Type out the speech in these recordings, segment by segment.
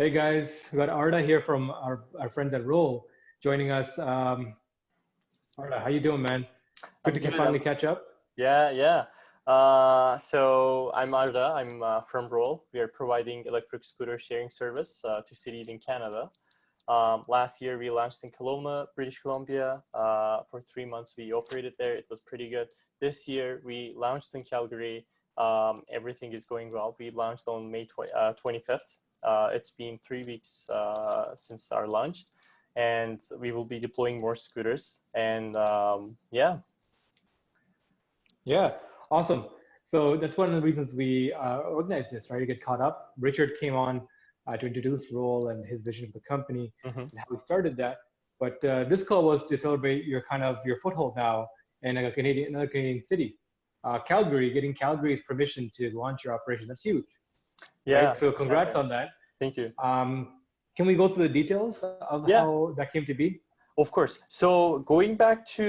Hey guys, we got Arda here from our friends at Roll joining us. Arda, how you doing, man? Good I'm to good. finally catch up. Yeah. So I'm Arda. I'm from Roll. We are providing electric scooter sharing service to cities in Canada. Last year we launched in Kelowna, British Columbia. For 3 months we operated there. It was pretty good. This year we launched in Calgary. Everything is going well. We launched on May 25th. It's been 3 weeks since our launch, and we will be deploying more scooters. And yeah. Yeah, awesome. So that's one of the reasons we organized this, right? To get caught up. Richard came on to introduce Roll and his vision of the company Mm-hmm. and how we started that. But this call was to celebrate your foothold now in another Canadian city, Calgary. Getting Calgary's permission to launch your operation, that's huge, right? Yeah, So congrats on that. thank you. Can we go through the details of Yeah, how that came to be? of course. So going back to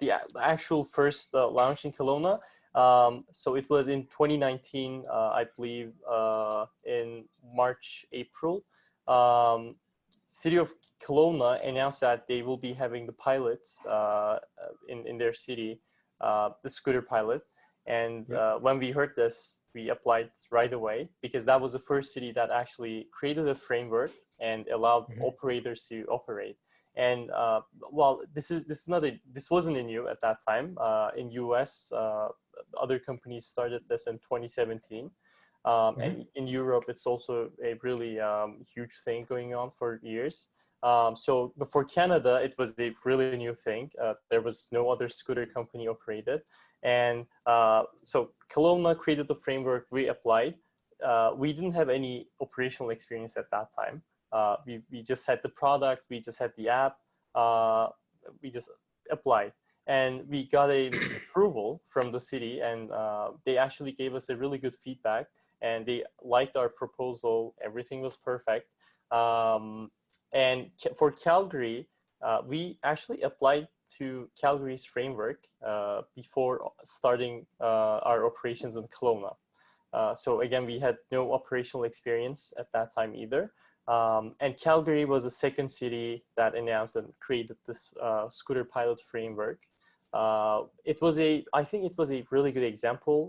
the actual first launch in Kelowna, so it was in 2019, I believe, in March, April. Um, City of Kelowna announced that they will be having the pilot in their city, the scooter pilot. And Yeah. when we heard this, we applied right away because that was the first city that actually created a framework and allowed Mhm. operators to operate. And well, this wasn't in new at that time. In US, other companies started this in 2017. Mhm. And in Europe, it's also a really huge thing going on for years. So before Canada, it was a really new thing. There was no other scooter company operated. And so Kelowna created the framework, we applied. We didn't have any operational experience at that time. We just had the product, we just had the app, we just applied. And we got an approval from the city, and they actually gave us a really good feedback, and they liked our proposal. Everything was perfect. And for Calgary, we actually applied to Calgary's framework before starting our operations in Kelowna. So again, we had no operational experience at that time either. And Calgary was the second city that announced and created this scooter pilot framework. I think it was a really good example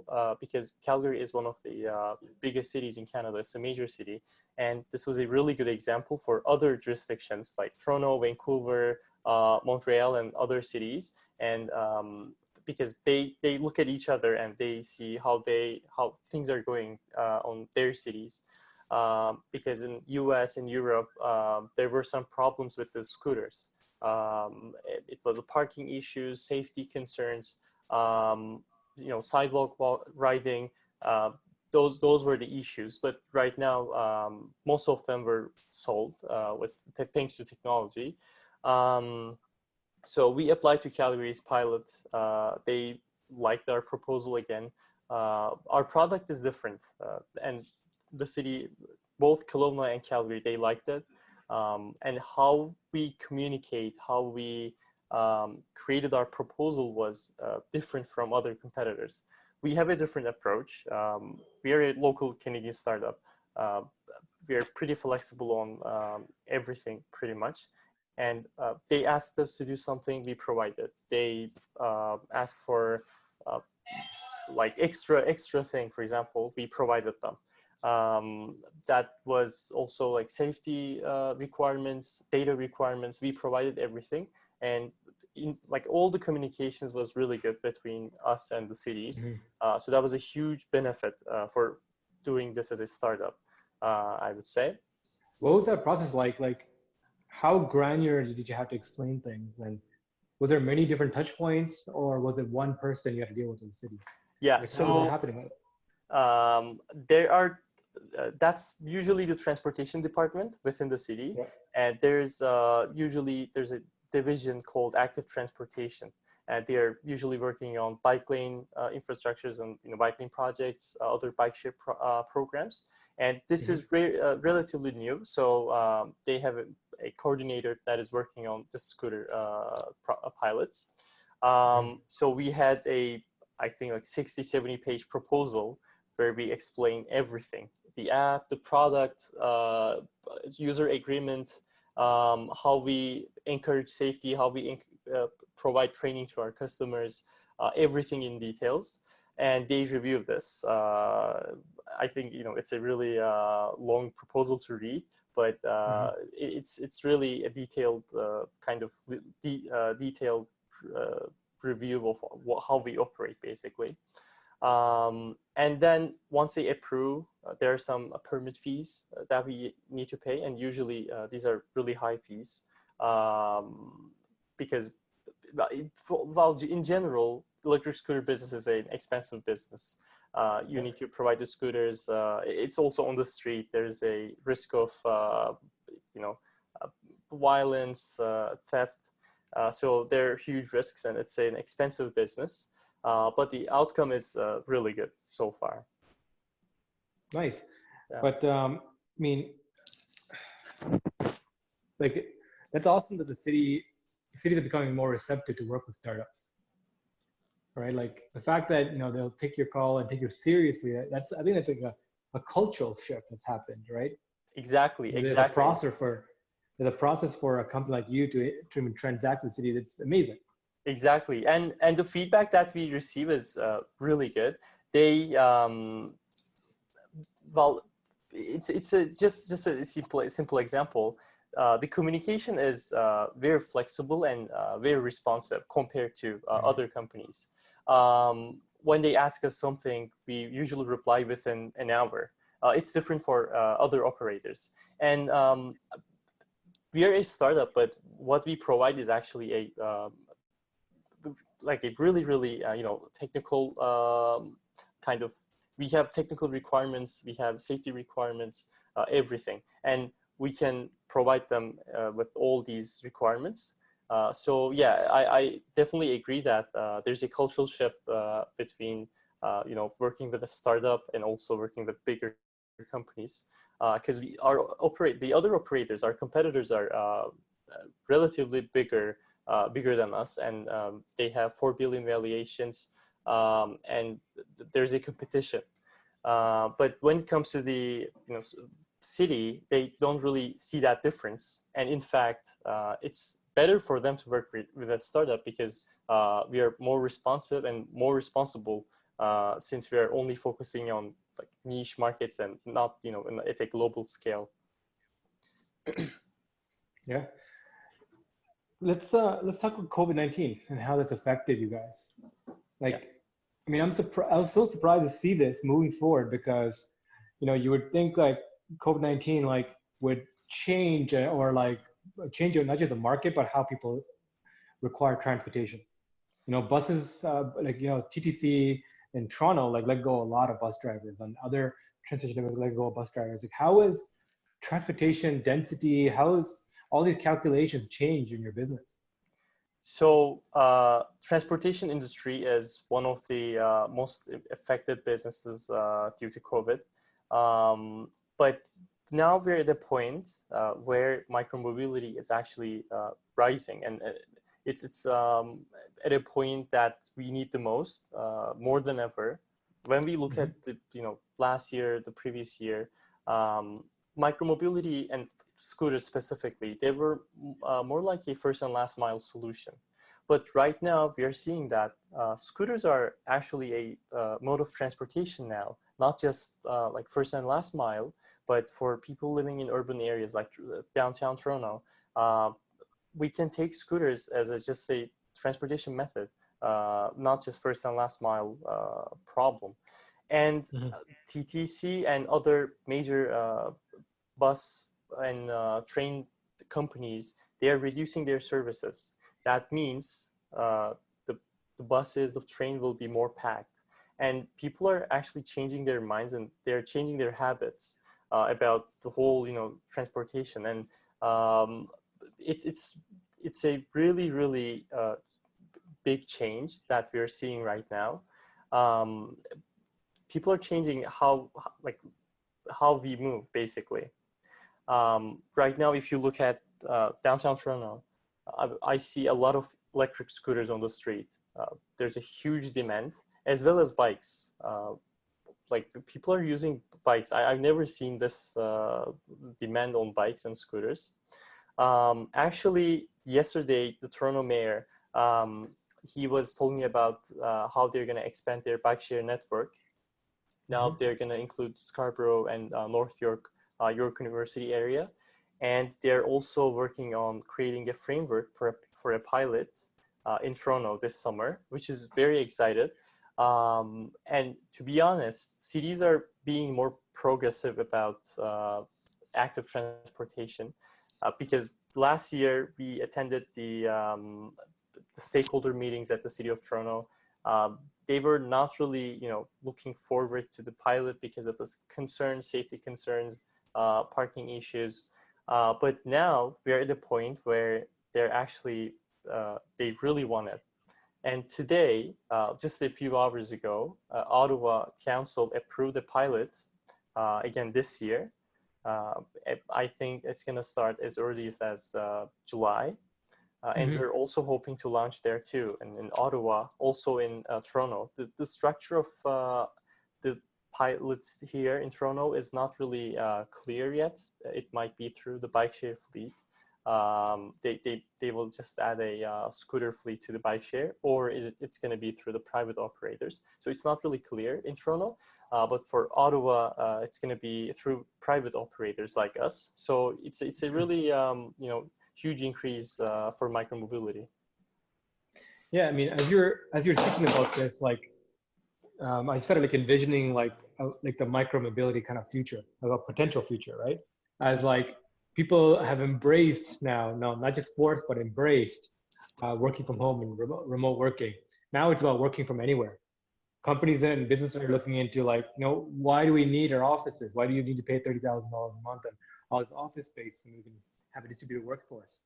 because Calgary is one of the biggest cities in Canada. It's a major city. And this was a really good example for other jurisdictions like Toronto, Vancouver, Montreal, and other cities. And because they look at each other and they see how things are going on their cities. Because in US and Europe, there were some problems with the scooters. It was a parking issues, safety concerns, sidewalk riding. Those were the issues. But right now, most of them were solved thanks to technology. So we applied to Calgary's pilot. They liked our proposal again. Our product is different, and the city, both Kelowna and Calgary, they liked it. And how we communicate, how we created our proposal was different from other competitors. We have a different approach. We are a local Canadian startup. We are pretty flexible on everything, pretty much. And they asked us to do something, we provided. They asked for like extra thing, for example, we provided them. That was also like safety requirements, data requirements. We provided everything, and like all the communications was really good between us and the cities. Mhm. So that was a huge benefit for doing this as a startup, I would say. What was that process like? Like, how granular did you have to explain things? And was there many different touch points, or was it one person you had to deal with in the city? Yeah. Like, how was it So happening? there are that's usually the transportation department within the city, Yeah. and there's a division called active transportation, and they are usually working on bike lane infrastructures and bike lane projects, other bike share programs. And this Mhm. is relatively new, so they have a coordinator that is working on the scooter pilots. Mhm. So we had I think like 60-70 page proposal where we explain everything: the app, the product, user agreement, how we encourage safety, how we provide training to our customers, everything in details. And they review this. I think, you know, it's a really long proposal to read, but it's really a detailed kind of detailed review of how we operate, basically. And then once they approve, there are some permit fees that we need to pay, and usually these are really high fees, because well, in general, electric scooter business is an expensive business. You need to provide the scooters. It's also on the street. There's a risk of you know, violence, theft. So there are huge risks, and it's an expensive business. But the outcome is really good so far. Nice. Yeah. But I mean, like, that's awesome that the cities are becoming more receptive to work with startups, right? Like the fact that, you know, they'll take your call and take you seriously. I think that's like a cultural shift that's happened, right? Exactly. There's a process for a company like you to even transact with the city. That's amazing. Exactly, and the feedback that we receive is really good. They well, it's just a simple example. The communication is very flexible and very responsive compared to other companies. When they ask us something, we usually reply within an hour. It's different for other operators, and we are a startup, but what we provide is actually a like a really you know, technical kind of, we have technical requirements, we have safety requirements, everything, and we can provide them with all these requirements. So yeah, I definitely agree that there's a cultural shift between you know, working with a startup and also working with bigger companies, because the other operators, our competitors, are relatively bigger than us, and they have 4 billion valuations, and there's a competition. But when it comes to the, you know, city, they don't really see that difference, and in fact, it's better for them to work with a startup because we are more responsive and more responsible, since we are only focusing on like niche markets and not, you know, at a global scale. Yeah. Let's talk about COVID-19 and how that's affected you guys. Like, yes. I mean, I was so surprised to see this moving forward, because, you know, you would think like COVID-19 like would change or like change not just the market, but how people require transportation. You know, buses, like, you know, TTC in Toronto, like let go a lot of bus drivers, and other transportation networks let go of bus drivers. Like, how is transportation density? How is all these calculations change in your business? So transportation industry is one of the most affected businesses due to COVID. But now we're at a point where micromobility is actually rising, and it's at a point that we need the most, more than ever. When we look at the, you know, last year, the previous year, micromobility and scooters specifically, they were more like a first and last mile solution. But right now we are seeing that scooters are actually a mode of transportation now, not just like first and last mile, but for people living in urban areas like downtown Toronto. We can take scooters as just a transportation method, not just first and last mile problem. And TTC and other major bus and train companies, they are reducing their services. That means the buses, the train will be more packed, and people are actually changing their minds, and they're changing their habits about the whole, you know, transportation. And it's a really big change that we're seeing right now. People are changing how we move, basically. Right now, if you look at downtown Toronto, I see a lot of electric scooters on the street. There's a huge demand, as well as bikes. like people are using bikes. I've never seen this demand on bikes and scooters. Actually, yesterday, the Toronto mayor, he was talking about how they're going to expand their bike share network. Now they're going to include Scarborough and North York, York University area. And they're also working on creating a framework for a pilot in Toronto this summer, which is very excited. And to be honest, cities are being more progressive about active transportation because last year we attended the stakeholder meetings at the City of Toronto. They were not really, looking forward to the pilot because of the concerns, safety concerns, parking issues. But now we're at a point where they're actually, they really want it. And today, just a few hours ago, Ottawa Council approved a pilot again this year. I think it's going to start as early as July. And we're also hoping to launch there too, and in Ottawa, also in Toronto. The structure of the pilots here in Toronto is not really clear yet. It might be through the bike share fleet. They will just add a scooter fleet to the bike share, or it's going to be through the private operators. So it's not really clear in Toronto, but for Ottawa, it's going to be through private operators like us. So it's a really huge increase for micromobility. Yeah, I mean, as you're thinking about this, like I started like envisioning like the micromobility kind of future, like a potential future, right? As like people have embraced now, no, not just forced, but embraced working from home and remote working. Now it's about working from anywhere. Companies and businesses are looking into like, why do we need our offices? Why do you need to pay $30,000 a month and all this office space when we can have a distributed workforce,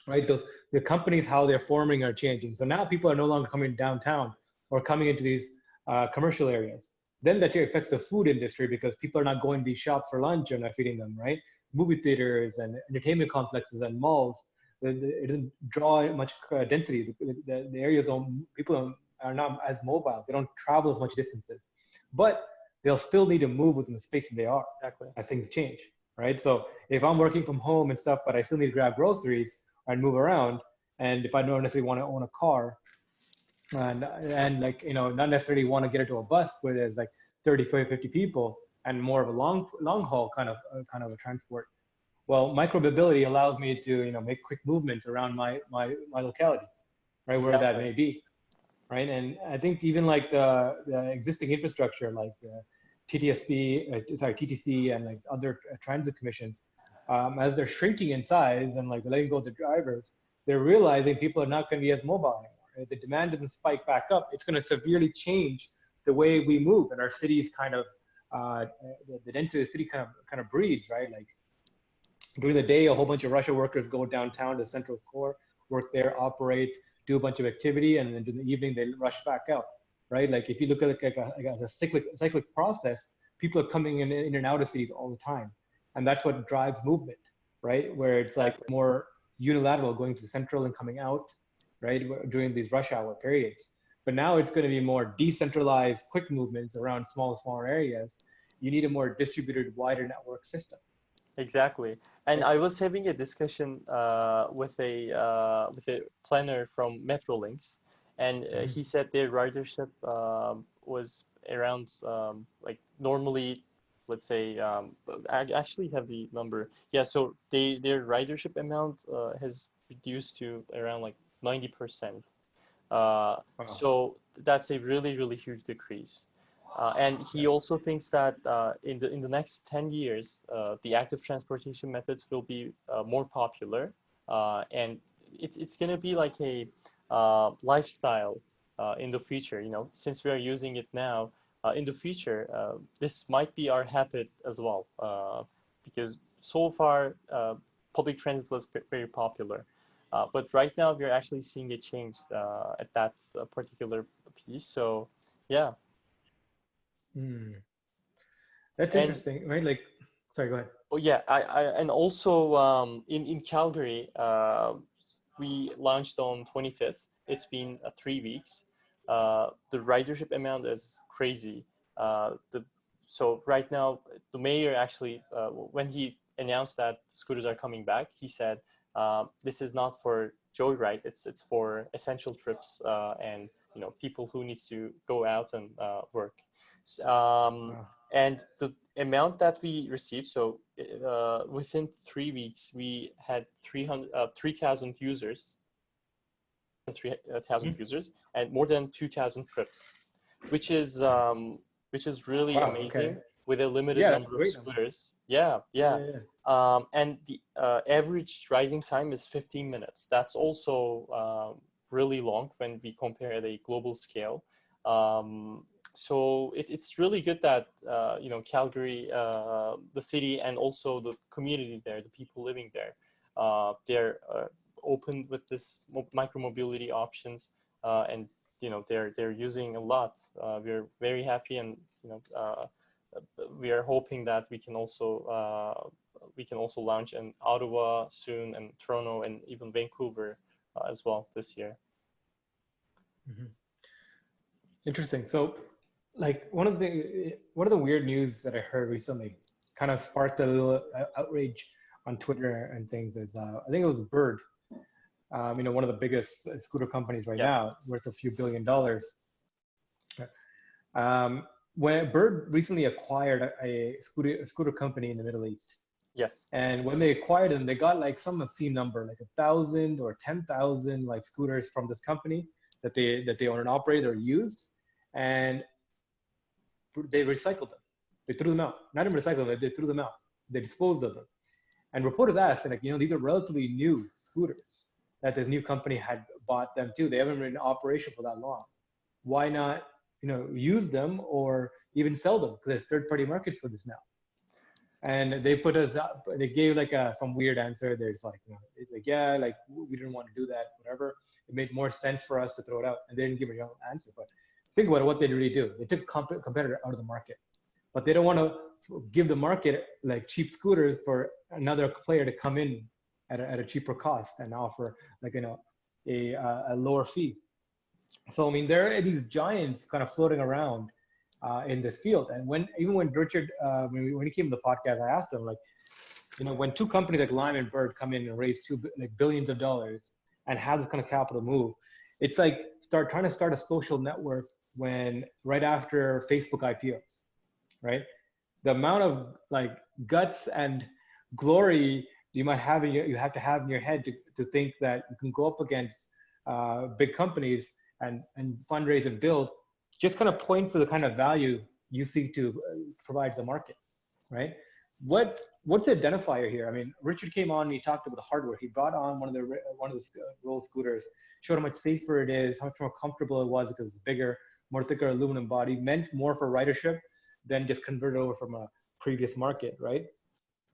right? The companies, how they're forming are changing. So now people are no longer coming downtown or coming into these commercial areas. Then that affects the food industry because people are not going to these shops for lunch and not feeding them, right? Movie theaters and entertainment complexes and malls, it doesn't draw much density. The areas, people are not as mobile. They don't travel as much distances, but they'll still need to move within the space that they are as things change, right? So if I'm working from home and stuff, but I still need to grab groceries and move around, and if I don't necessarily want to own a car, and like, not necessarily want to get into a bus where there's like 30, 40, 50 people and more of a long haul kind of a transport. Well, micromobility allows me to, make quick movements around my locality, right? Exactly. Wherever that may be, right? And I think even like the existing infrastructure, like TTC and like other transit commissions, as they're shrinking in size and like letting go of the drivers, they're realizing people are not going to be as mobile anymore. If the demand doesn't spike back up, it's going to severely change the way we move, and our cities kind of the density of the city kind of breeds, right? Like during the day, a whole bunch of Russia workers go downtown to Central Core, work there, operate, do a bunch of activity, and then in the evening they rush back out, right? Like if you look at it as a cyclic process, people are coming in and out of cities all the time, and that's what drives movement, right? Where it's like more unilateral, going to Central and coming out, right, during these rush hour periods. But now it's going to be more decentralized, quick movements around smaller areas. You need a more distributed, wider network system. Exactly. And I was having a discussion with a planner from Metrolinx, and he said their ridership was around like normally, let's say, I actually have the number. Yeah, so their ridership amount has reduced to around like 90%. Wow. So that's a really huge decrease. And he also thinks that in the next 10 years, the active transportation methods will be more popular, and it's going to be like a lifestyle in the future. Since we are using it now, in the future, this might be our habit as well, because so far public transit was very popular. But right now, we're actually seeing a change at that particular piece. So, yeah. That's interesting, right? Like, sorry, go ahead. Oh yeah, and also in Calgary, we launched on 25th. It's been 3 weeks. The ridership amount is crazy. So right now, the mayor actually, when he announced that scooters are coming back, he said, this is not for joyride, it's for essential trips and people who needs to go out and work. Wow. And the amount that we received, so within 3 weeks, we had 3,000 users, 3,000 users, and more than 2,000 trips, which is really Wow. Okay. amazing with a limited Yeah, that's a number of great number. scooters. Yeah, Yeah, yeah. yeah, yeah. And the average riding time is 15 minutes. That's also really long when we compare at a global scale. So it's really good that Calgary, the city, and also the community there, the people living there, they're open with this micromobility options, and they're using a lot. We're very happy, and we are hoping that we can also launch in Ottawa soon, and Toronto, and even Vancouver as well this year. Mm-hmm. Interesting. So, like one of the weird news that I heard recently, kind of sparked a little outrage on Twitter and things. Is I think it was Bird, one of the biggest scooter companies right Yes. now, worth a few $billions. When Bird recently acquired a scooter company in the Middle East. Yes. And when they acquired them, they got like some obscene number, like 1,000 or 10,000 like scooters from this company that they own and operate or used, and they recycled them. They threw them out. Not even recycled them, they threw them out. They disposed of them. And reporters asked, like, these are relatively new scooters that this new company had bought them too. They haven't been in operation for that long. Why not, use them or even sell them? Because there's third-party markets for this now. And they put us up, they gave like some weird answer. There's like, it's like, yeah, like we didn't want to do that, whatever. It made more sense for us to throw it out. And they didn't give a real answer. But think about what they really do. They took competitor out of the market, but they don't want to give the market like cheap scooters for another player to come in at a cheaper cost and offer like, a lower fee. So, I mean, there are these giants kind of floating around in this field. And when Richard, when he came to the podcast, I asked him, like, when two companies like Lime and Bird come in and raise billions of dollars and have this kind of capital move, it's like trying to start a social network when right after Facebook IPOs, right? The amount of like guts and glory you might have you have to have in your head to think that you can go up against big companies and fundraise and build, just kind of points to the kind of value you seek to provide to the market, right? What's the identifier here? I mean, Richard came on and he talked about the hardware. He brought on one of the roll scooters, showed how much safer it is, how much more comfortable it was because it's bigger, more thicker aluminum body, meant more for ridership than just convert it over from a previous market, right?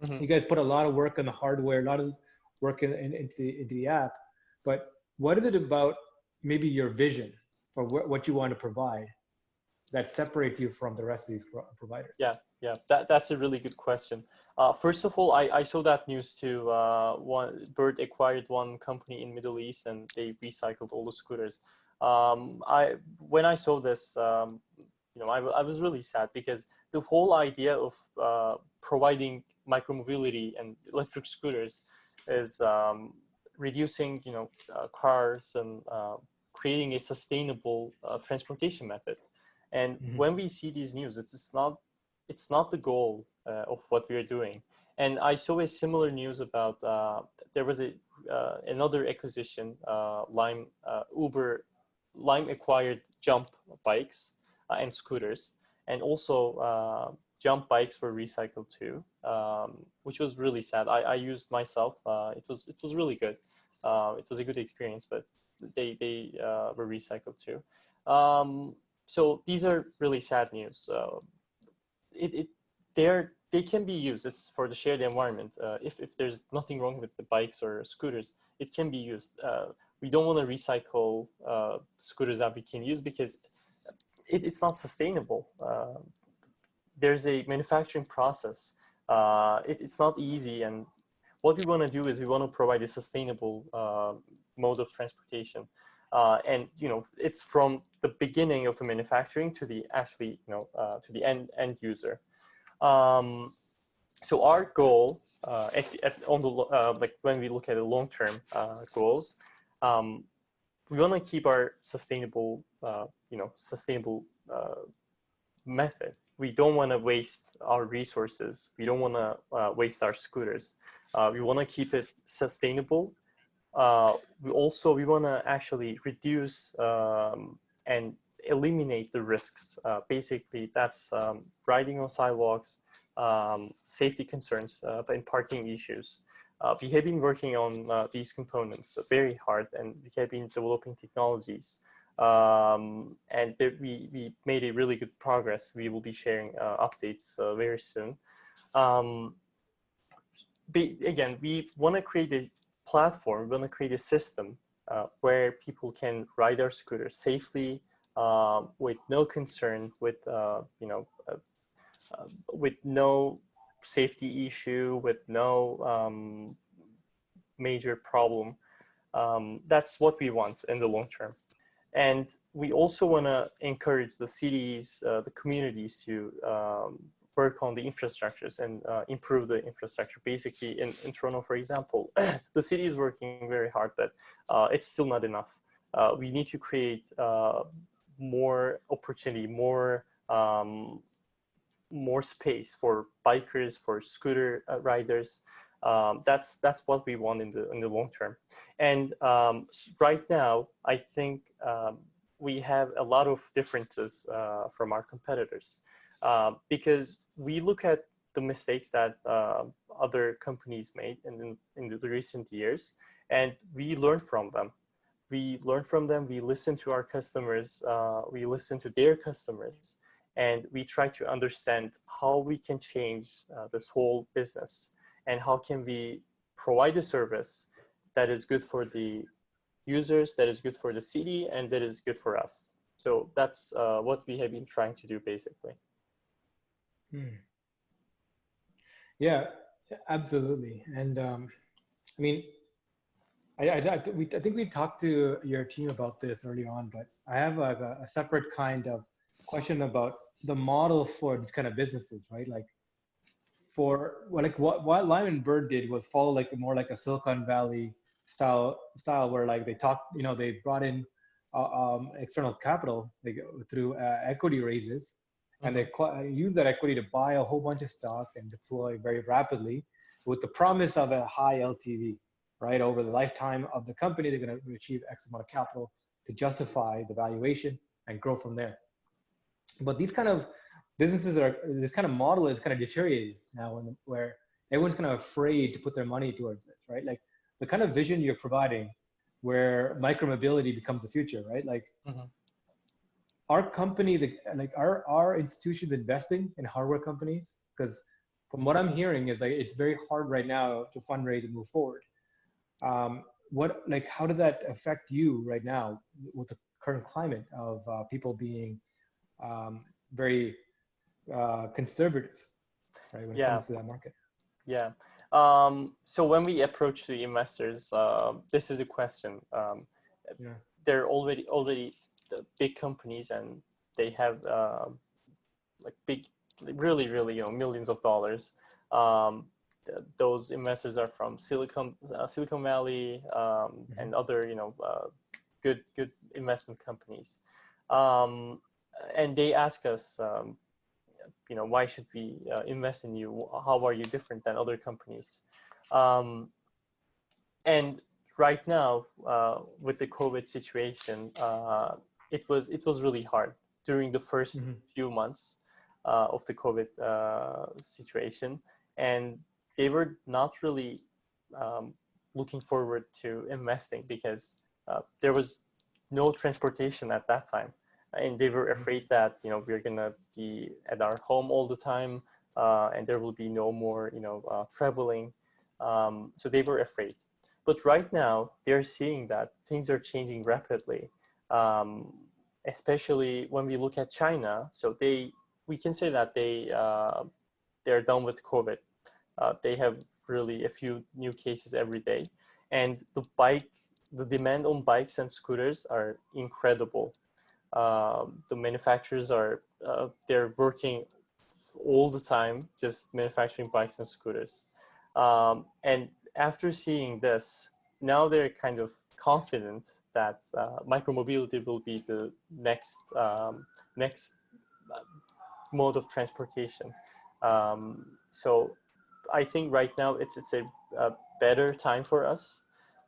Mm-hmm. You guys put a lot of work on the hardware, a lot of work into the app, but what is it about maybe your vision for what you want to provide that separates you from the rest of these providers? Yeah, that's a really good question. First of all, I saw that news too. Bird acquired one company in Middle East and they recycled all the scooters. When I saw this, I was really sad because the whole idea of providing micromobility and electric scooters is reducing, cars and creating a sustainable transportation method. And mm-hmm. when we see these news, it's not the goal of what we are doing. And I saw a similar news about there was another acquisition. Lime acquired Jump bikes and scooters, and also Jump bikes were recycled too, which was really sad. I used myself. It was really good. It was a good experience, but they were recycled too. So these are really sad news. They can be used. It's for the shared environment. If there's nothing wrong with the bikes or scooters, it can be used. We don't want to recycle scooters that we can use because it's not sustainable. There's a manufacturing process. It's not easy, and what we want to do is we want to provide a sustainable mode of transportation. And it's from the beginning of the manufacturing to the actually to the end user. So our goal on the like when we look at the long-term goals, we want to keep our sustainable method. We don't want to waste our resources. We don't want to waste our scooters. We want to keep it sustainable. We want to actually reduce and eliminate the risks. Basically, that's riding on sidewalks, safety concerns, and parking issues. We have been working on these components very hard, and we have been developing technologies. And we made a really good progress. We will be sharing updates very soon. Again, we want to create a platform, we want to create a system where people can ride their scooters safely, with no concern, with no safety issue, with no major problem. That's what we want in the long term. And we also want to encourage the cities, the communities to work on the infrastructures and improve the infrastructure. Basically, in Toronto, for example, the city is working very hard, but it's still not enough. We need to create more opportunity, more space for bikers, for scooter riders. That's what we want in the long term. And right now, I think we have a lot of differences from our competitors, because we look at the mistakes that other companies made in the recent years, and we learn from them. We listen to our customers, we listen to their customers, and we try to understand how we can change this whole business, and how can we provide a service that is good for the users, that is good for the city, and that is good for us. So that's what we have been trying to do, basically. Yeah, absolutely. And I mean, I think we talked to your team about this early on, but I have a separate kind of question about the model for these kind of businesses, right? Like, what Lyman Bird did was follow more like a Silicon Valley style where like they brought in external capital through equity raises, and they use that equity to buy a whole bunch of stock and deploy very rapidly with the promise of a high LTV, right? Over the lifetime of the company, they're going to achieve X amount of capital to justify the valuation and grow from there. But these kind of businesses this kind of model is kind of deteriorating now, where everyone's kind of afraid to put their money towards this, right? Like the kind of vision you're providing where micromobility becomes the future, right? Like our companies, like our institutions investing in hardware companies, because from what I'm hearing is like it's very hard right now to fundraise and move forward. How does that affect you right now with the current climate of people being very conservative, right, when it comes to that market? Yeah. So when we approach the investors, this is a question. They're already the big companies, and they have really millions of dollars. Those investors are from Silicon Valley and other good investment companies, and they ask us, why should we invest in you? How are you different than other companies? And right now, with the COVID situation, it was really hard during the first few months of the COVID situation, and they were not really looking forward to investing because there was no transportation at that time. And they were afraid that, we're going to be at our home all the time, and there will be no more, traveling. So they were afraid. But right now, they're seeing that things are changing rapidly, especially when we look at China. So we can say that they're done with COVID. They have really a few new cases every day. And the bike the demand on bikes and scooters are incredible. The manufacturers are they're working all the time just manufacturing bikes and scooters. And after seeing this, now they're kind of confident that micromobility will be the next mode of transportation. So I think right now it's a better time for us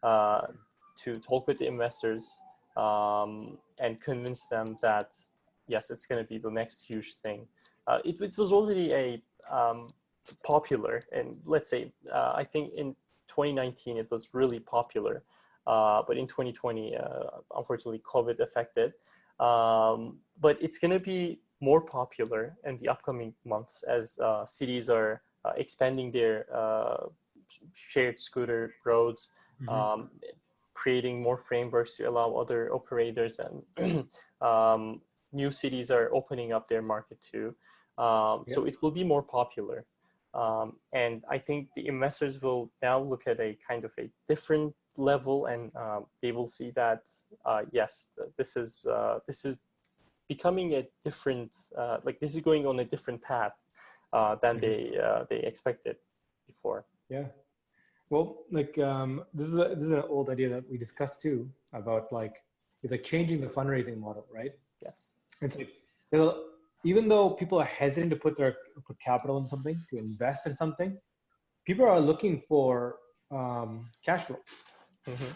to talk with the investors and convince them that yes, it's going to be the next huge thing. It was already a popular, and let's say I think in 2019 it was really popular, but in 2020 unfortunately COVID affected. But it's going to be more popular in the upcoming months as cities are expanding their shared scooter roads, creating more frameworks to allow other operators, and new cities are opening up their market too. So it will be more popular. And I think the investors will now look at a kind of a different level, and they will see that yes, this is becoming a different, like this is going on a different path than they expected before. Yeah. Well, like this is an old idea that we discussed too about like it's like changing the fundraising model, right? Yes. It's like even though people are hesitant to put capital in something, to invest in something, people are looking for cash flow,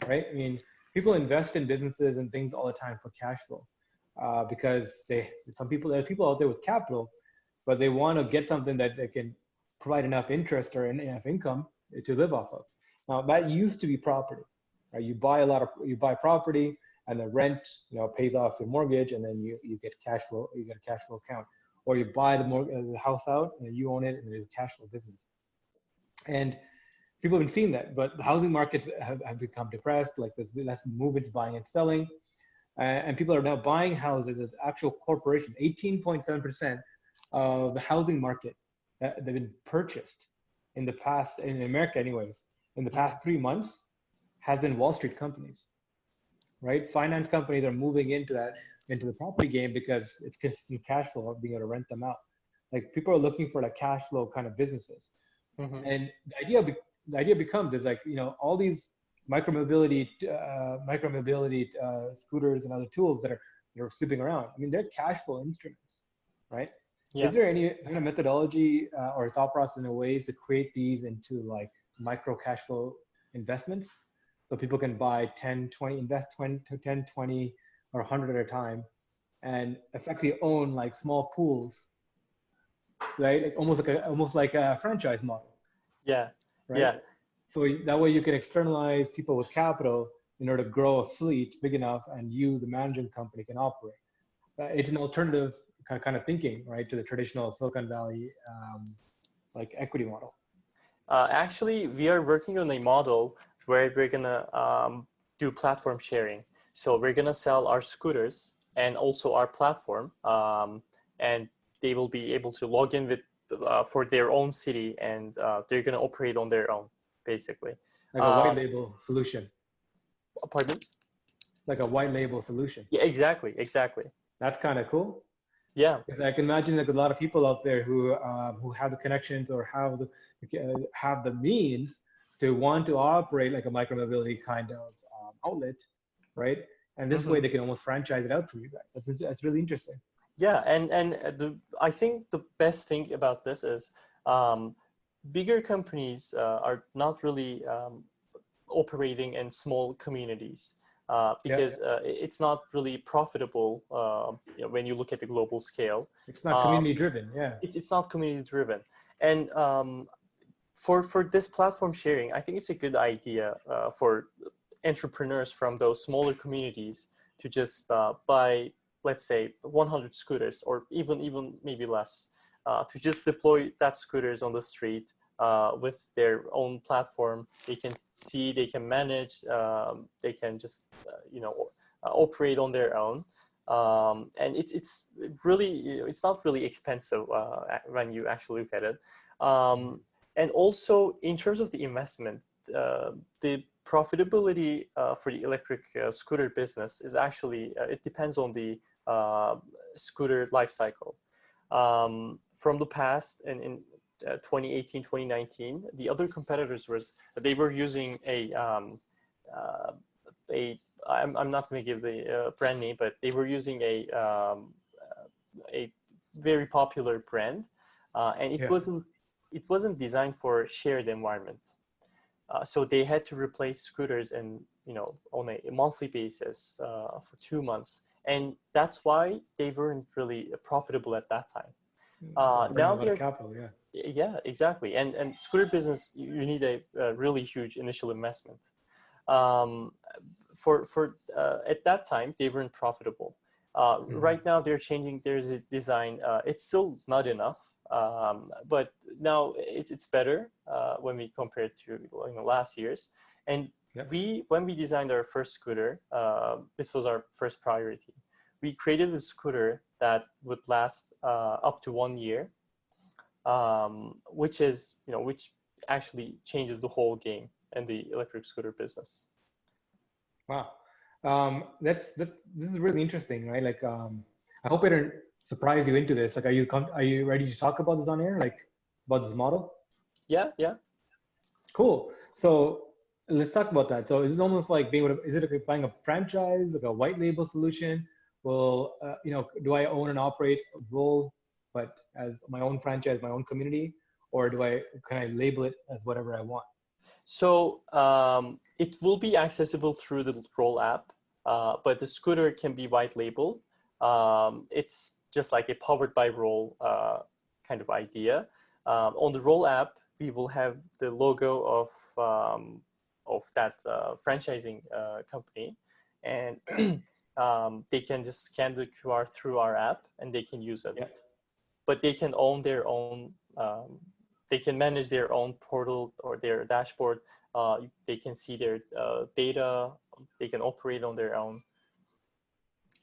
right? I mean, people invest in businesses and things all the time for cash flow because there are people out there with capital, but they want to get something that they can provide enough interest or enough income to live off of. Now that used to be property, right? You buy property, and the rent, pays off your mortgage, and then you get cash flow. You get a cash flow account, or you buy the house out and you own it, and there's a cash flow business. And people have been seeing that, but the housing markets have become depressed. Like there's less movements buying and selling, and people are now buying houses as actual corporation. 18.7% of the housing market that have been purchased in the past, in America anyways, in the past 3 months has been Wall Street companies, right? Finance companies are moving into the property game because it's consistent cash flow of being able to rent them out. Like people are looking for like cash flow kind of businesses. And the idea becomes is like, all these micromobility scooters and other tools that are sweeping around. I mean, they're cash flow instruments, right? Yeah. Is there any kind of methodology or thought process in ways to create these into like micro cash flow investments so people can buy 10, 20, invest 20 to 10, 20 or 100 at a time and effectively own like small pools, right? Like almost like a franchise model. Yeah. Right? Yeah. So that way you can externalize people with capital in order to grow a fleet big enough and you, the managing company, can operate. It's an alternative kind of thinking, right, to the traditional Silicon Valley like equity model. Actually, we are working on a model where we're gonna do platform sharing. So we're gonna sell our scooters and also our platform, and they will be able to log in with for their own city, and they're gonna operate on their own, basically. Like a white label solution. Pardon? Like a white label solution. Yeah, exactly. That's kind of cool. Yeah, because I can imagine like a lot of people out there who have the connections or have the means to want to operate like a micromobility kind of outlet, right? And this way they can almost franchise it out to you guys. That's really interesting. Yeah, and I think the best thing about this is bigger companies are not really operating in small communities. Because it's not really profitable when you look at the global scale. It's not community driven, yeah. It's not community driven. And for this platform sharing, I think it's a good idea for entrepreneurs from those smaller communities to just buy, let's say, 100 scooters or even maybe less, to just deploy that scooters on the street with their own platform. They can see, they can manage, they can just operate on their own, and it's really, it's not really expensive when you actually look at it. And also in terms of the investment, the profitability for the electric scooter business is actually, it depends on the scooter life cycle. From the past, and in 2018, 2019, the other competitors they were using I'm not going to give the brand name, but they were using a very popular brand, and it wasn't designed for shared environment. So they had to replace scooters on a monthly basis for 2 months, and that's why they weren't really profitable at that time. Now they're capital, yeah, exactly. And scooter business, you need a really huge initial investment. For at that time they weren't profitable. Right now they're changing their design. It's still not enough, but now it's better when we compare it to last year's. And when we designed our first scooter, this was our first priority. We created a scooter that would last up to 1 year, which actually changes the whole game in the electric scooter business. Wow. This is really interesting, right? Like, I hope I didn't surprise you into this. Like, are you ready to talk about this on air? Like, about this model? Yeah. Cool. So let's talk about that. So is this almost like is it like buying a franchise, like a white label solution? Well, do I own and operate a role, but as my own franchise, my own community, or can I label it as whatever I want? So it will be accessible through the Roll app, but the scooter can be white labeled. It's just like a powered by Roll kind of idea. On the Roll app, we will have the logo of that franchising company, and they can just scan the QR through our app and they can use it. Yeah. But they can own their own. They can manage their own portal or their dashboard. They can see their data. They can operate on their own.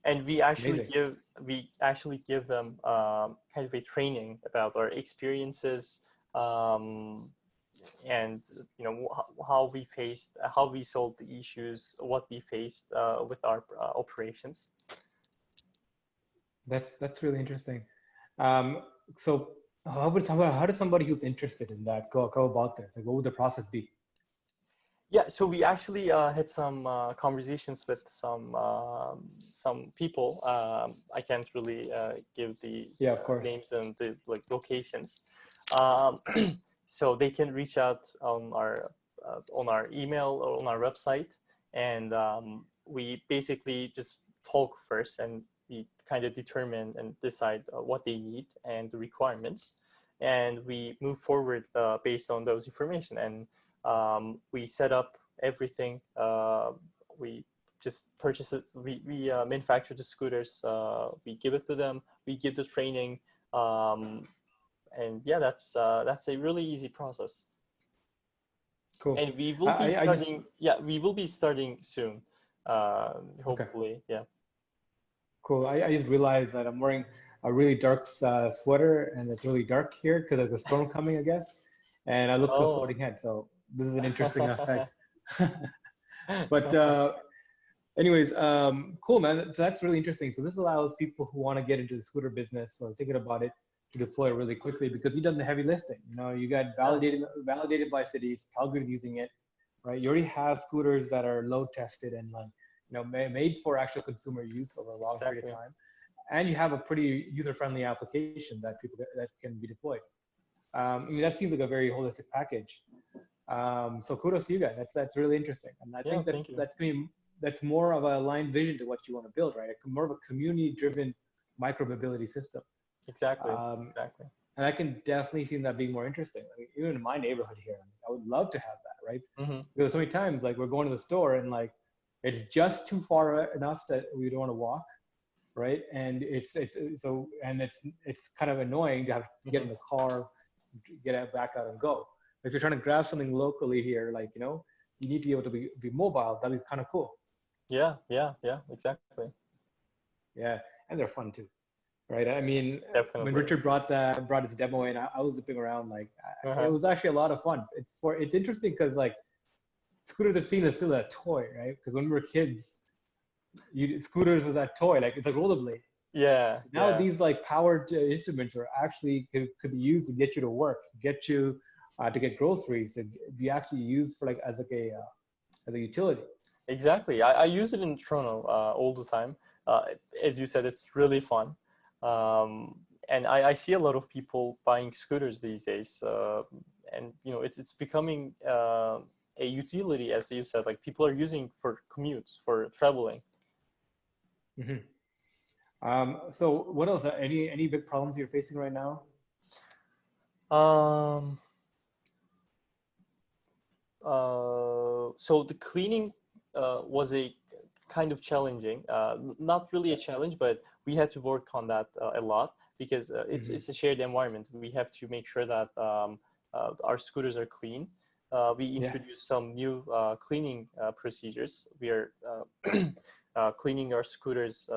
And we actually give them kind of a training about our experiences, and how we solved the issues, what we faced with our operations. That's really interesting. So how does somebody who's interested in that go about this? Like, what would the process be? Yeah, so we actually had some conversations with some people. I can't really give the names and the locations. So they can reach out on our email or on our website, and we basically just talk first, and we kind of determine and decide what they need and the requirements, and we move forward based on those information. And we set up everything. We just purchase it. We manufacture the scooters. We give it to them. We give the training. And yeah, that's a really easy process. Cool. And we will be starting. We will be starting soon. Hopefully, okay. Yeah. Cool. I just realized that I'm wearing a really dark sweater, and it's really dark here because of the storm coming, I guess. And I look like a floating head, so this is an interesting effect. But anyways, cool, man. So that's really interesting. So this allows people who want to get into the scooter business or thinking about it to deploy really quickly, because you've done the heavy lifting. You got validated by cities. Calgary's using it, right? You already have scooters that are load tested and made for actual consumer use over a long period of time, and you have a pretty user-friendly application that can be deployed. That seems like a very holistic package. So kudos to you guys. That's really interesting, and I think that's more of a aligned vision to what you want to build, right? More of a community-driven micro-mobility system. Exactly. And I can definitely see that being more interesting. Even in my neighborhood here, I would love to have that, right? Mm-hmm. Because so many times, we're going to the store and it's just too far enough that we don't want to walk, right? And it's kind of annoying to have to get in the car, get it back out and go. If you're trying to grab something locally here, you need to be able to be mobile. That'd be kind of cool. Yeah, exactly. Yeah, and they're fun too, right? I mean, definitely. When Richard brought his demo in, I was zipping around. It was actually a lot of fun. It's interesting because scooters are seen as still a toy, right? Because when we were kids, scooters was that toy, like it's a rollerblade. Yeah, Now yeah. these like powered instruments are actually could be used to get you to work, get you to get groceries, to be actually used for like as a utility. Exactly. I use it in Toronto all the time. Uh, as you said, it's really fun. And I see a lot of people buying scooters these days. And, you know, it's becoming a utility, as you said, like people are using for commutes, for traveling. Hmm. So what else? Any big problems you're facing right now? Um, so the cleaning was a kind of challenging, not really a challenge, but we had to work on that a lot because Hmm. it's a shared environment. We have to make sure that our scooters are clean. We Yeah. introduced some new cleaning procedures. We are cleaning our scooters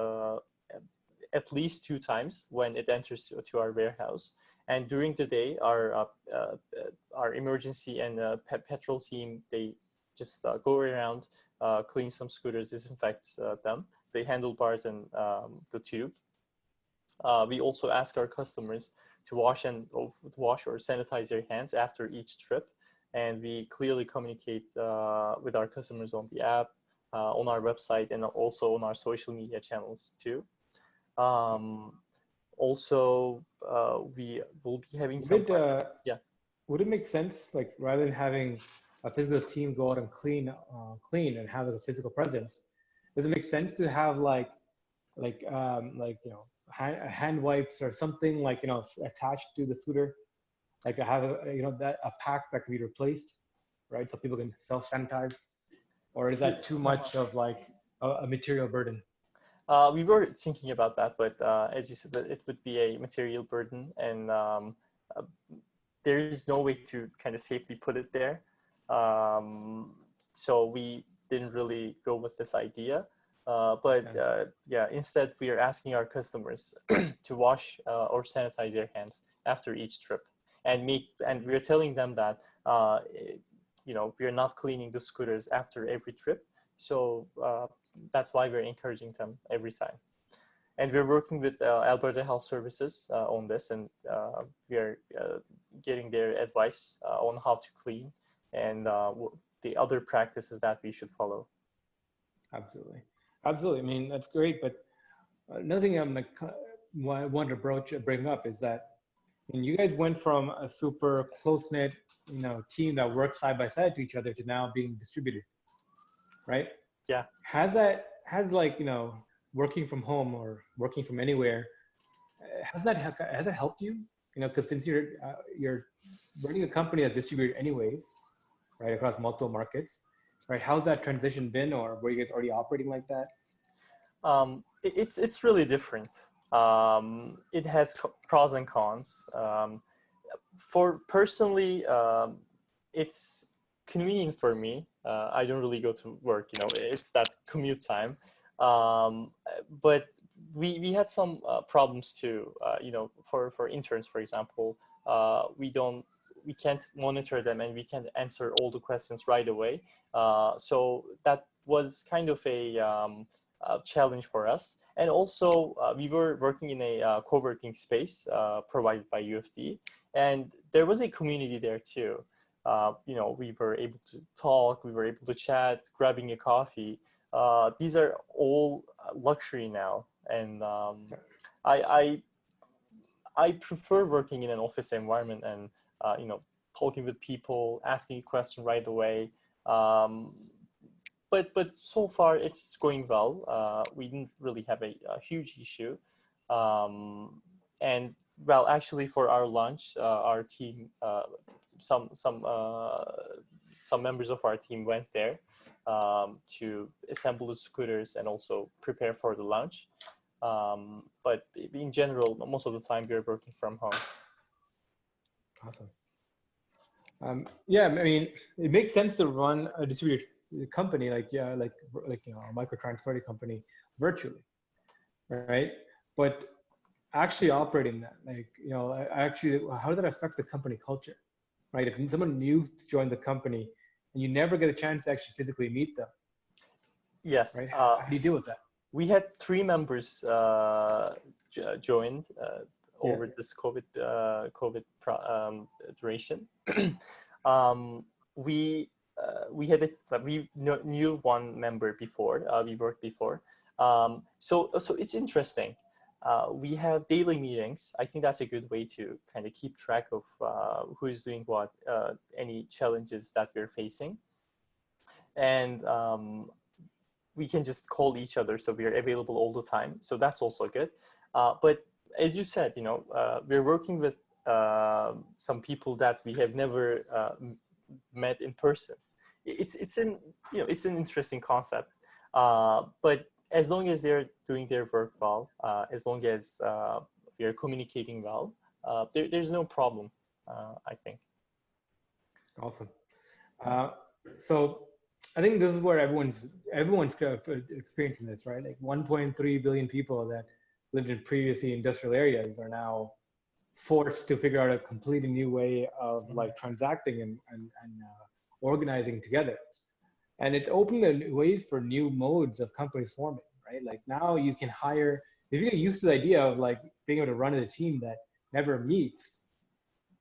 at least 2 times when it enters to our warehouse. And during the day, our emergency and petrol team, they just go around, clean some scooters, disinfect them, the handlebars and the tube. We also ask our customers to wash or sanitize their hands after each trip, and we clearly communicate with our customers on the app, on our website, and also on our social media channels too. Um, Also, we will be having Would some it part. Yeah. would it make sense, like rather than having a physical team go out and clean and have like, a physical presence, does it make sense to have like hand wipes or something like attached to the scooter, like I have that a pack that can be replaced, right? So people can self sanitize, or is that too much of like a material burden? We were thinking about that, but as you said, that it would be a material burden, and uh, there is no way to kind of safely put it there. Um, so we didn't really go with this idea. Makes But sense. yeah, instead we are asking our customers to wash or sanitize their hands after each trip, and we're telling them that we are not cleaning the scooters after every trip. So that's why we're encouraging them every time. And we're working with Alberta Health Services on this, and we are getting their advice on how to clean and the other practices that we should follow. Absolutely, absolutely. I mean, that's great, but another thing I'm like I wanted to bring up is that when you guys went from a super close knit, team that works side by side to each other to now being distributed, right? Yeah. Has like working from home or working from anywhere, has that helped you? Because since you're running a company that's distributed anyways, right, across multiple markets, right? How's that transition been, or were you guys already operating like that? It's really different. It has pros and cons. For personally, it's convenient for me. I don't really go to work. It's that commute time. Um, but we had some problems too. For interns, for example, we can't monitor them and we can't answer all the questions right away. So that was kind of a challenge for us. And also, we were working in a co-working space provided by UFD, and there was a community there too. We were able to talk, we were able to chat, grabbing a coffee. These are all luxury now, and I, I I prefer working in an office environment and talking with people, asking a question right away. Um, but so far it's going well. We didn't really have a huge issue, um, and well, actually, for our lunch, our team, some some uh, some members of our team went there to assemble the scooters and also prepare for the lunch. But in general, most of the time we're working from home. Awesome. Yeah, I mean, it makes sense to run a distributed company like a micro transfer company virtually, right? But actually operating that, like actually, how does that affect the company culture, right? If someone new joined the company, and you never get a chance to actually physically meet them, Yes. right? How do you deal with that? We had 3 members joined Yeah. over this duration. um, we knew one member before. We worked before. So it's interesting. We have daily meetings. I think that's a good way to kind of keep track of who is doing what, any challenges that we're facing, and we can just call each other, so we are available all the time. So that's also good. But as you said, we're working with some people that we have never met in person. It's an interesting concept. But as long as they're doing their work well, as long as we are communicating well, there's no problem, I think. Awesome. So I think this is where everyone's experiencing this, right? Like 1.3 billion people that lived in previously industrial areas are now forced to figure out a completely new way of like transacting and organizing together. And it's opened ways for new modes of companies forming, right? Like now you can hire, if you get used to the idea of like being able to run a team that never meets,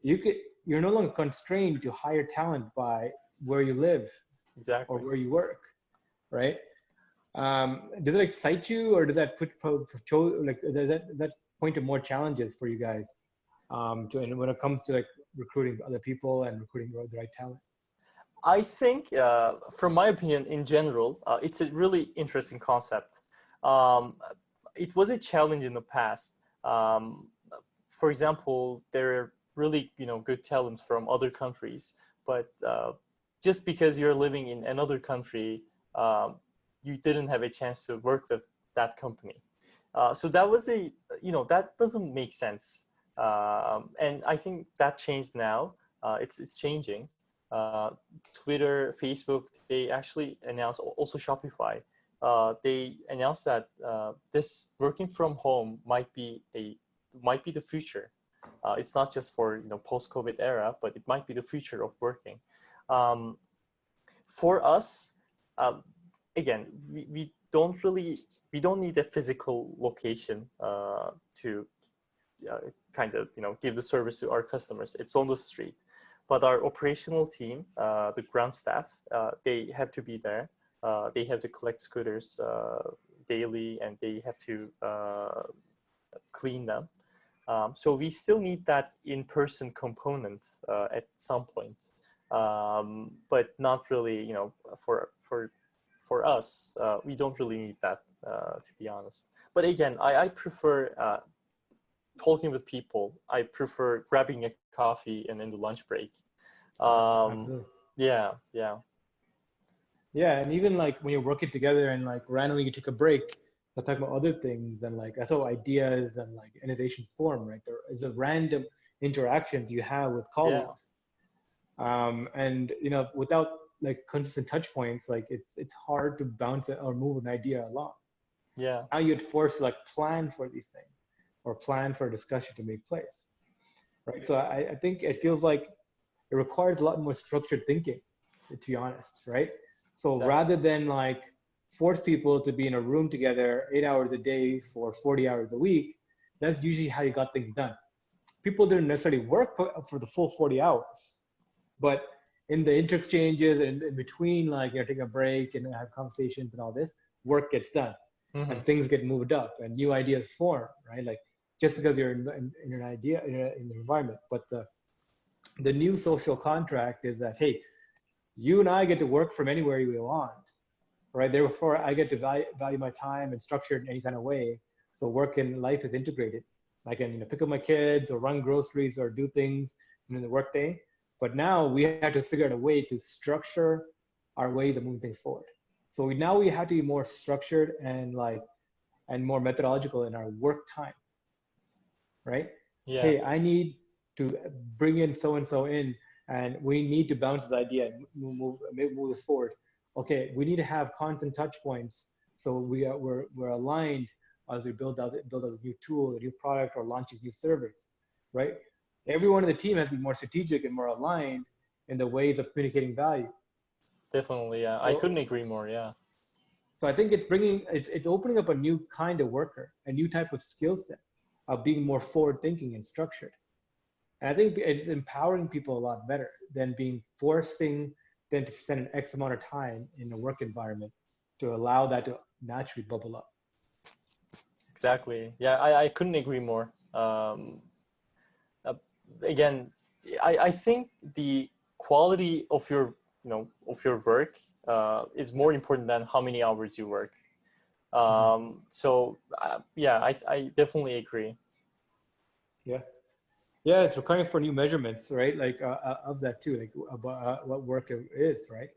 you're no longer constrained to hire talent by where you live. Exactly. Or where you work, right? Does it excite you, or does that does that point to more challenges for you guys and when it comes to like recruiting other people and recruiting the right talent? I think, from my opinion, in general, it's a really interesting concept. It was a challenge in the past. For example, there are really good talents from other countries, but just because you're living in another country, you didn't have a chance to work with that company. So that was that doesn't make sense. And I think that changed now. It's changing. Twitter, Facebook, they actually announced, also Shopify, they announced that this working from home might be the future. It's not just for post-COVID era, but it might be the future of working. For us, again, we don't need a physical location to kind of give the service to our customers. It's on the street, but our operational team, the ground staff, they have to be there. They have to collect scooters daily, and they have to clean them. So we still need that in-person component at some point, but not really. For us, we don't really need that, to be honest. But again, I prefer talking with people. I prefer grabbing a coffee and in the lunch break. Absolutely. Yeah. Yeah, and even like when you're working together and like randomly you take a break, they'll talk about other things, and like that's how ideas and like innovations form, right? There is a random interactions you have with colleagues. Yeah. And without like consistent touch points, like it's hard to bounce it or move an idea along. Yeah. Now you'd force to like plan for these things or plan for a discussion to make place, right? So I think it feels like it requires a lot more structured thinking, to be honest, right? So exactly. Rather than like force people to be in a room together 8 hours a day for 40 hours a week, that's usually how you got things done. People didn't necessarily work for the full 40 hours, but in the inter-exchanges and in between, like take a break and have conversations and all this, work gets done. Mm-hmm. And things get moved up and new ideas form, right? Like just because you're in an idea in an environment, but the new social contract is that, hey, you and I get to work from anywhere we want, right? Therefore, I get to value my time and structure it in any kind of way. So work and life is integrated. I can pick up my kids or run groceries or do things in the workday. But now we have to figure out a way to structure our ways of moving things forward. So now we have to be more structured and more methodological in our work time, right? Yeah. Hey, I need to bring in so-and-so in, and we need to bounce this idea and move this forward. Okay, we need to have constant touch points, so we're aligned as we build out a new tool, a new product, or launch these new servers, right? Everyone in the team has to be more strategic and more aligned in the ways of communicating value. Definitely. Yeah. I couldn't So, agree more. Yeah. so I think it's opening up a new kind of worker, a new type of skill set of being more forward thinking and structured. And I think it's empowering people a lot better than being forcing them to spend an X amount of time in a work environment to allow that to naturally bubble up. Exactly. Yeah. I couldn't agree more. Uh, Again, I think the quality of your, of your work is more important than how many hours you work. Mhm. So yeah, I definitely agree. Yeah. Yeah, it's requiring for new measurements, right? Like of that too, like about what work is, right?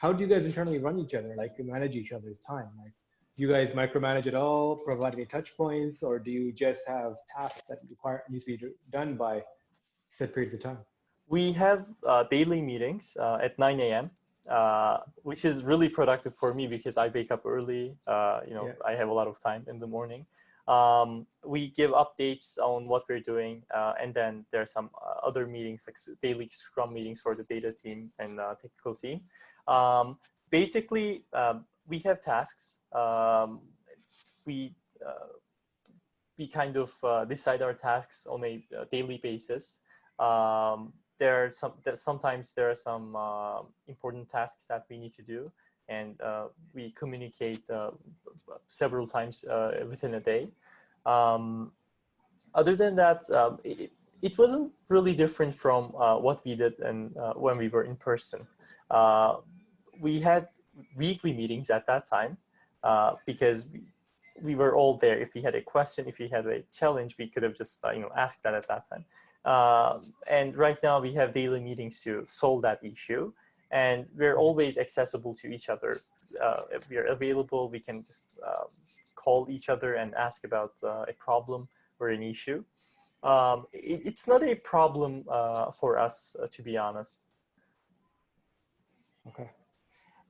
How do you guys internally run each other, like manage each other's time? Like, do you guys micromanage at all, provide any touch points, or do you just have tasks that require need to be done by set periods of time? We have daily meetings at 9 a.m., which is really productive for me because I wake up early. Yeah. I have a lot of time in the morning. We give updates on what we're doing, and then there are some other meetings, like daily Scrum meetings for the data team and technical team. Um, Basically, we have tasks. We uh, we kind of decide our tasks on a daily basis. Sometimes there are some important tasks that we need to do, and we communicate several times within a day. Um, Other than that, it wasn't really different from what we did and when we were in person. Uh, we had weekly meetings at that time because we were all there. If we had a question, if we had a challenge, we could have just asked that at that time. And right now we have daily meetings to solve that issue, and we're always accessible to each other. If we are available, we can just call each other and ask about a problem or an issue. It's not a problem for us, to be honest. Okay.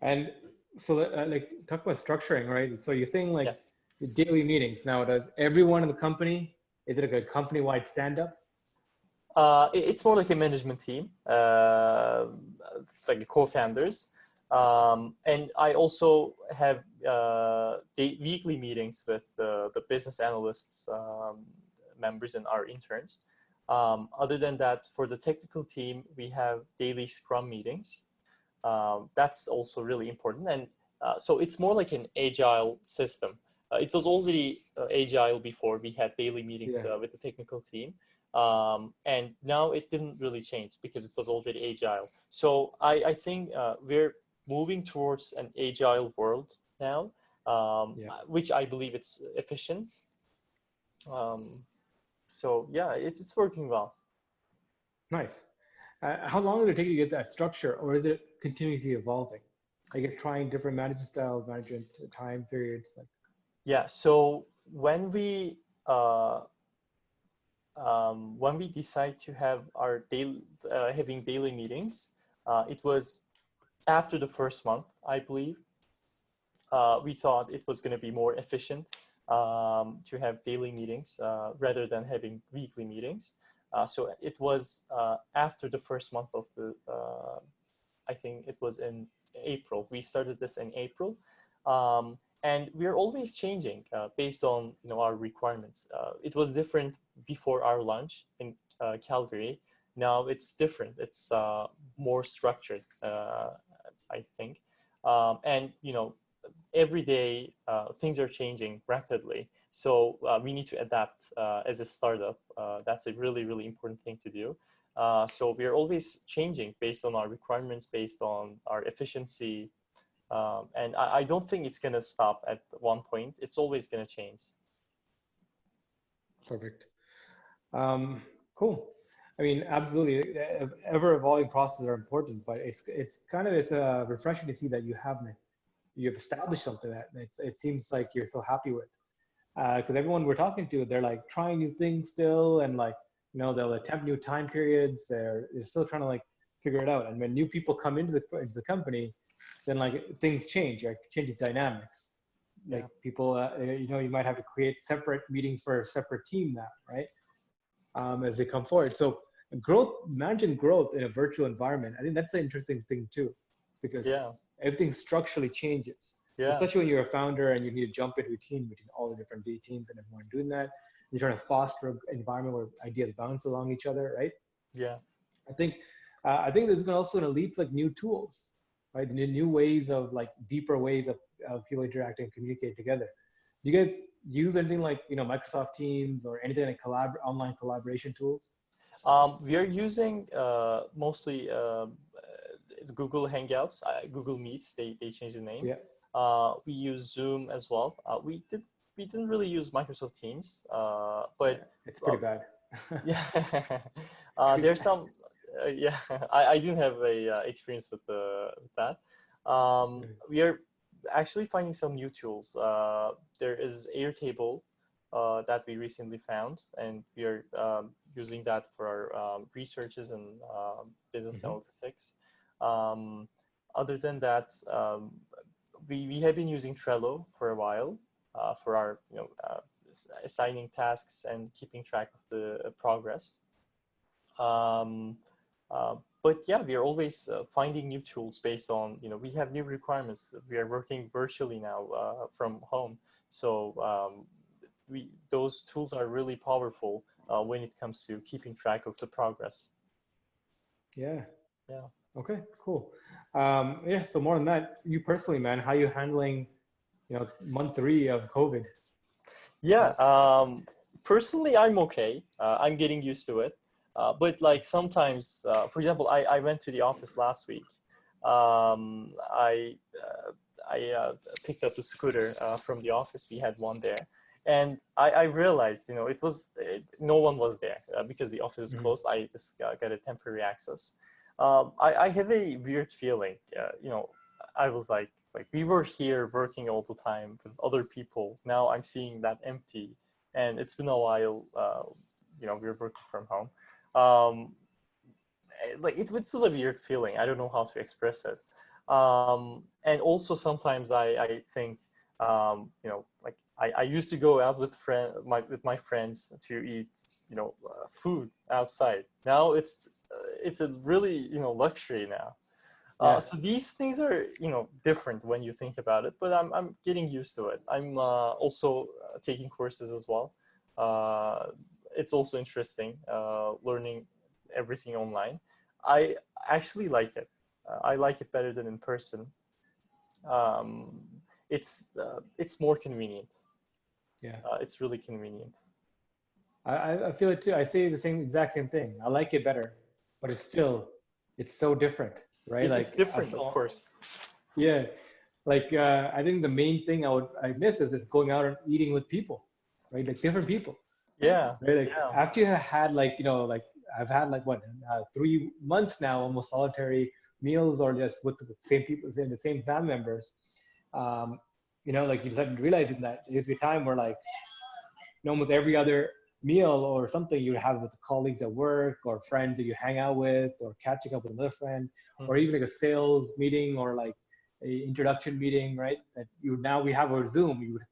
And so, like, talk about structuring, right? So you're saying like Yes. the daily meetings. Now, does everyone in the company, is it like a company-wide stand-up? It's more like a management team, it's like the co-founders. And I also have weekly meetings with the business analysts, members, and our interns. Other than that, for the technical team, we have daily Scrum meetings. That's also really important. And so it's more like an agile system. It was already agile before. We had daily meetings Yeah. with the technical team. And now it didn't really change because it was already agile. So I think we're moving towards an agile world now, Yeah. which I believe it's efficient. Um, so yeah, it's working well. Nice. How long did it take you to get that structure, or is it continuously evolving? Like, it's trying different management styles, management time periods. Like, Yeah. So uh, when we decide to have our daily having daily meetings, it was after the first month, I believe. We thought it was going to be more efficient to have daily meetings rather than having weekly meetings. So it was after the first month of I think it was in April. We started this in April. And we're always changing based on our requirements. It was different before our launch in Calgary. Now it's different. It's more structured, I think. And every day things are changing rapidly. So we need to adapt as a startup. That's a really, really important thing to do. So we are always changing based on our requirements, based on our efficiency. And I don't think it's going to stop at one point. It's always going to change. perfect. Um, cool. I mean, absolutely. Ever evolving processes are important, but it's refreshing to see that you've established something that it seems like you're so happy with. Because everyone we're talking to, they're like trying new things still, and like they'll attempt new time periods. They're still trying to like figure it out. And when new people come into the company, then like things change, like changes dynamics. Yeah. Like people, you might have to create separate meetings for a separate team now, right? As they come forward. So managing growth in a virtual environment, I think that's an interesting thing too, because Yeah. everything structurally changes. Yeah. Especially when you're a founder and you need to jump into a team between all the different teams and everyone doing that. You're trying to foster an environment where ideas bounce along each other, right? Yeah. I think there's gonna also gonna lead to like new tools, right? New ways of like deeper ways of people interacting and communicating together. Do you guys use anything like Microsoft Teams or anything like online collaboration tools? We are using mostly Google Hangouts, Google Meets. They changed the name. Yeah, We use Zoom as well. We didn't really use Microsoft Teams, but it's pretty bad. yeah, Pretty there's bad. some. Yeah, I didn't have a experience with that. We are actually finding some new tools. There is Airtable that we recently found, and we are using that for our researches and business Mhm. analytics. Um, Other than that, we have been using Trello for a while for our assigning tasks and keeping track of the progress. Um, but yeah, we are always finding new tools based on, we have new requirements. We are working virtually now from home. So those tools are really powerful when it comes to keeping track of the progress. Yeah. Yeah. Okay. Cool. Yeah. So more than that, you personally, man, how you handling, month 3 of COVID? Yeah. Personally, I'm okay. I'm getting used to it. But like sometimes, for example, I went to the office last week. I picked up the scooter from the office. We had one there. And I realized, no one was there because the office is Mhm. closed. I just got a temporary access. I have a weird feeling. I was like we were here working all the time with other people. Now I'm seeing that empty, and it's been a while. We're working from home. Um, it was a weird feeling. I don't know how to express it. And also sometimes I think, like I used to go out with with my friends to eat, food outside. Now it's a really, luxury now. Yeah. So these things are, different when you think about it, but I'm getting used to it. I'm also taking courses as well. Uh, it's also interesting learning everything online. I actually like it. I like it better than in person. Um, it's more convenient. Yeah. It's really convenient. I feel it too. I say the exact same thing. I like it better, but it's so different, right? It's Like I different, of saw, course. yeah. Like I think the main thing I miss is just going out and eating with people, right? Like different people, Yeah, right? Like yeah. after you have had like like I've had like what 3 months now, almost solitary meals or just with the same people, the same family members. Um, like you just have realizing that there's a time where like almost every other meal or something you have with colleagues at work or friends that you hang out with or catching up with another friend or Mhm. even like a sales meeting or like a introduction meeting, right? That now we have our Zoom. You would,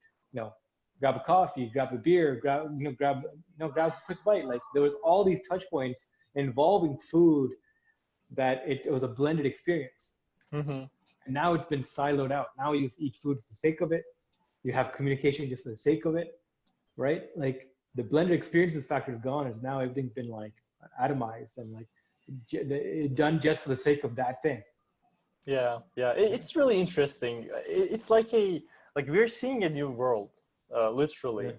grab a coffee, grab a beer, grab a quick bite. Like there was all these touch points involving food that it was a blended experience. Mhm. And now it's been siloed out. Now you just eat food for the sake of it. You have communication just for the sake of it, right? Like the blended experiences factor is gone. Is now everything's been like atomized and like done just for the sake of that thing. Yeah, yeah. It's really interesting. It's like we're seeing a new world, Yeah. literally.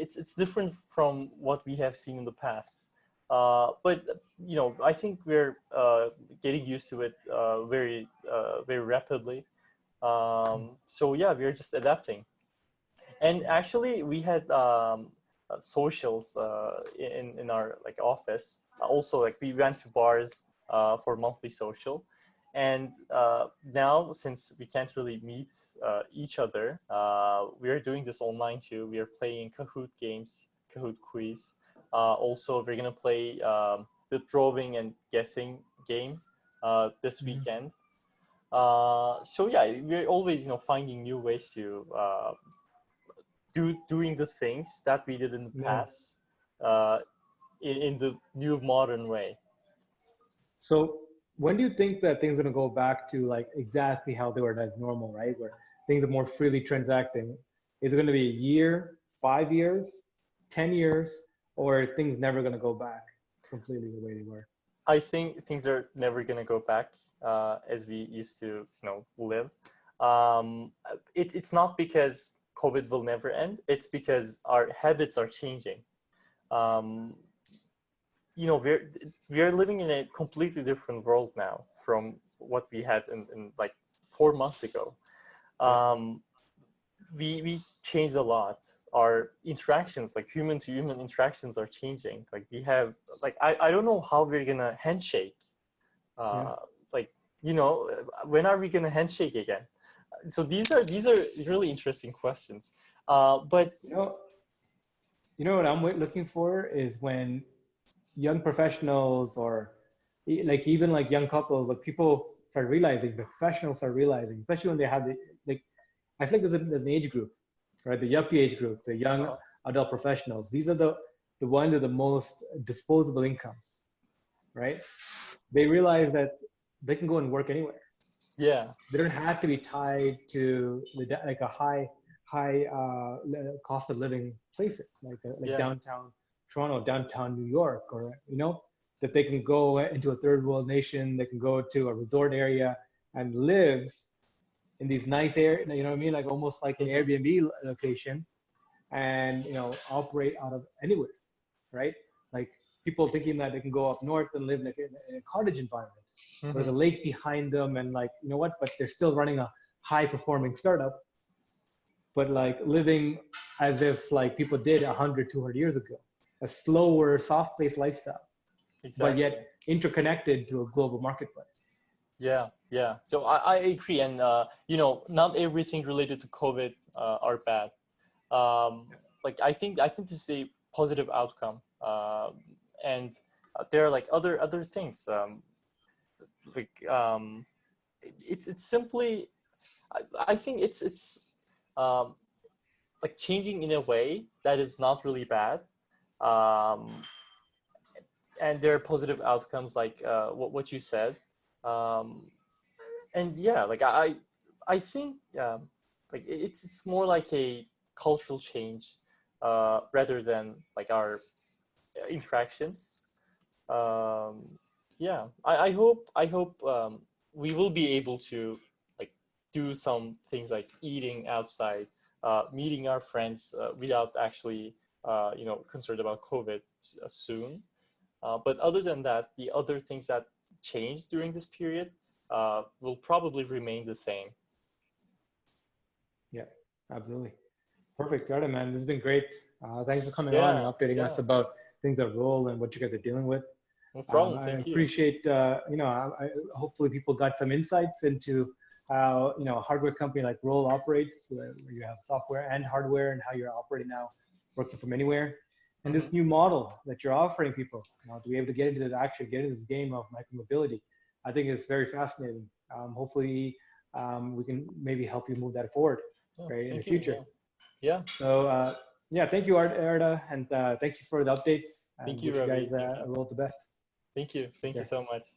It's different from what we have seen in the past. But I think we're getting used to it very rapidly. So yeah, we're just adapting. And actually, we had socials in our like office. Also, like we went to bars for monthly social, and now since we can't really meet each other, we are doing this online too. We are playing Kahoot games, Kahoot quiz. Also, we're gonna play the drawing and guessing game this Mhm. weekend. So yeah, we're always finding new ways to doing the things that we did in the Yeah. past uh, in the new modern way. So when do you think that things are going to go back to like exactly how they were as normal, right? Where things are more freely transacting? Is it going to be a year, 5 years, 10 years, or are things never going to go back completely the way they were? I think things are never going to go back as we used to, live. It's not because COVID will never end. It's because our habits are changing. Um, we're living in a completely different world now from what we had in like 4 months ago. Um, we changed a lot. Our interactions, like human to human interactions, are changing. Like we have, like I don't know how we're gonna handshake. Uh, like when are we gonna handshake again? So these are really interesting questions. But what I'm looking for is when young professionals or like even like young couples, like people start realizing, the professionals start realizing, especially when they have like, I think there's an age group, right? The yuppie age group, the young adult professionals. These are the ones with the most disposable incomes, right? They realize that they can go and work anywhere. Yeah. They don't have to be tied to like a high cost of living places like downtown Toronto, downtown New York, or that they can go into a third world nation, they can go to a resort area and live in these nice areas, you know what I mean, like almost like an Airbnb location, and operate out of anywhere, right? Like people thinking that they can go up north and live in a cottage environment, where the lake behind them, and like but they're still running a high performing startup, but like living as if like people did 100, 200 years ago, a slower, soft-paced lifestyle, but yet interconnected to a global marketplace. Yeah. So I agree, and not everything related to COVID are bad. Like I think this is a positive outcome, and there are like other things. It's simply, I think it's like changing in a way that is not really bad. And there are positive outcomes, like what you said. And yeah, like I think like it's more like a cultural change rather than like our interactions. Yeah, I hope we will be able to like do some things like eating outside, meeting our friends without actually concerned about COVID soon. But other than that, the other things that changed during this period will probably remain the same. Yeah, absolutely. Perfect. Got it, man. This has been great. Thanks for coming on and updating us about things that roll and what you guys are dealing with. No problem. I Thank you. appreciate, hopefully people got some insights into how, a hardware company like Roll operates, where you have software and hardware, and how you're operating now, working from anywhere. And this new model that you're offering people, to be able to get into this game of micromobility, I think is very fascinating. Hopefully, we can maybe help you move that forward, right, in the future. Yeah. So, thank you, Arda, and thank you for the updates. And Thank you, wish Ravi. you guys roll the best. Thank you. Thank you so much.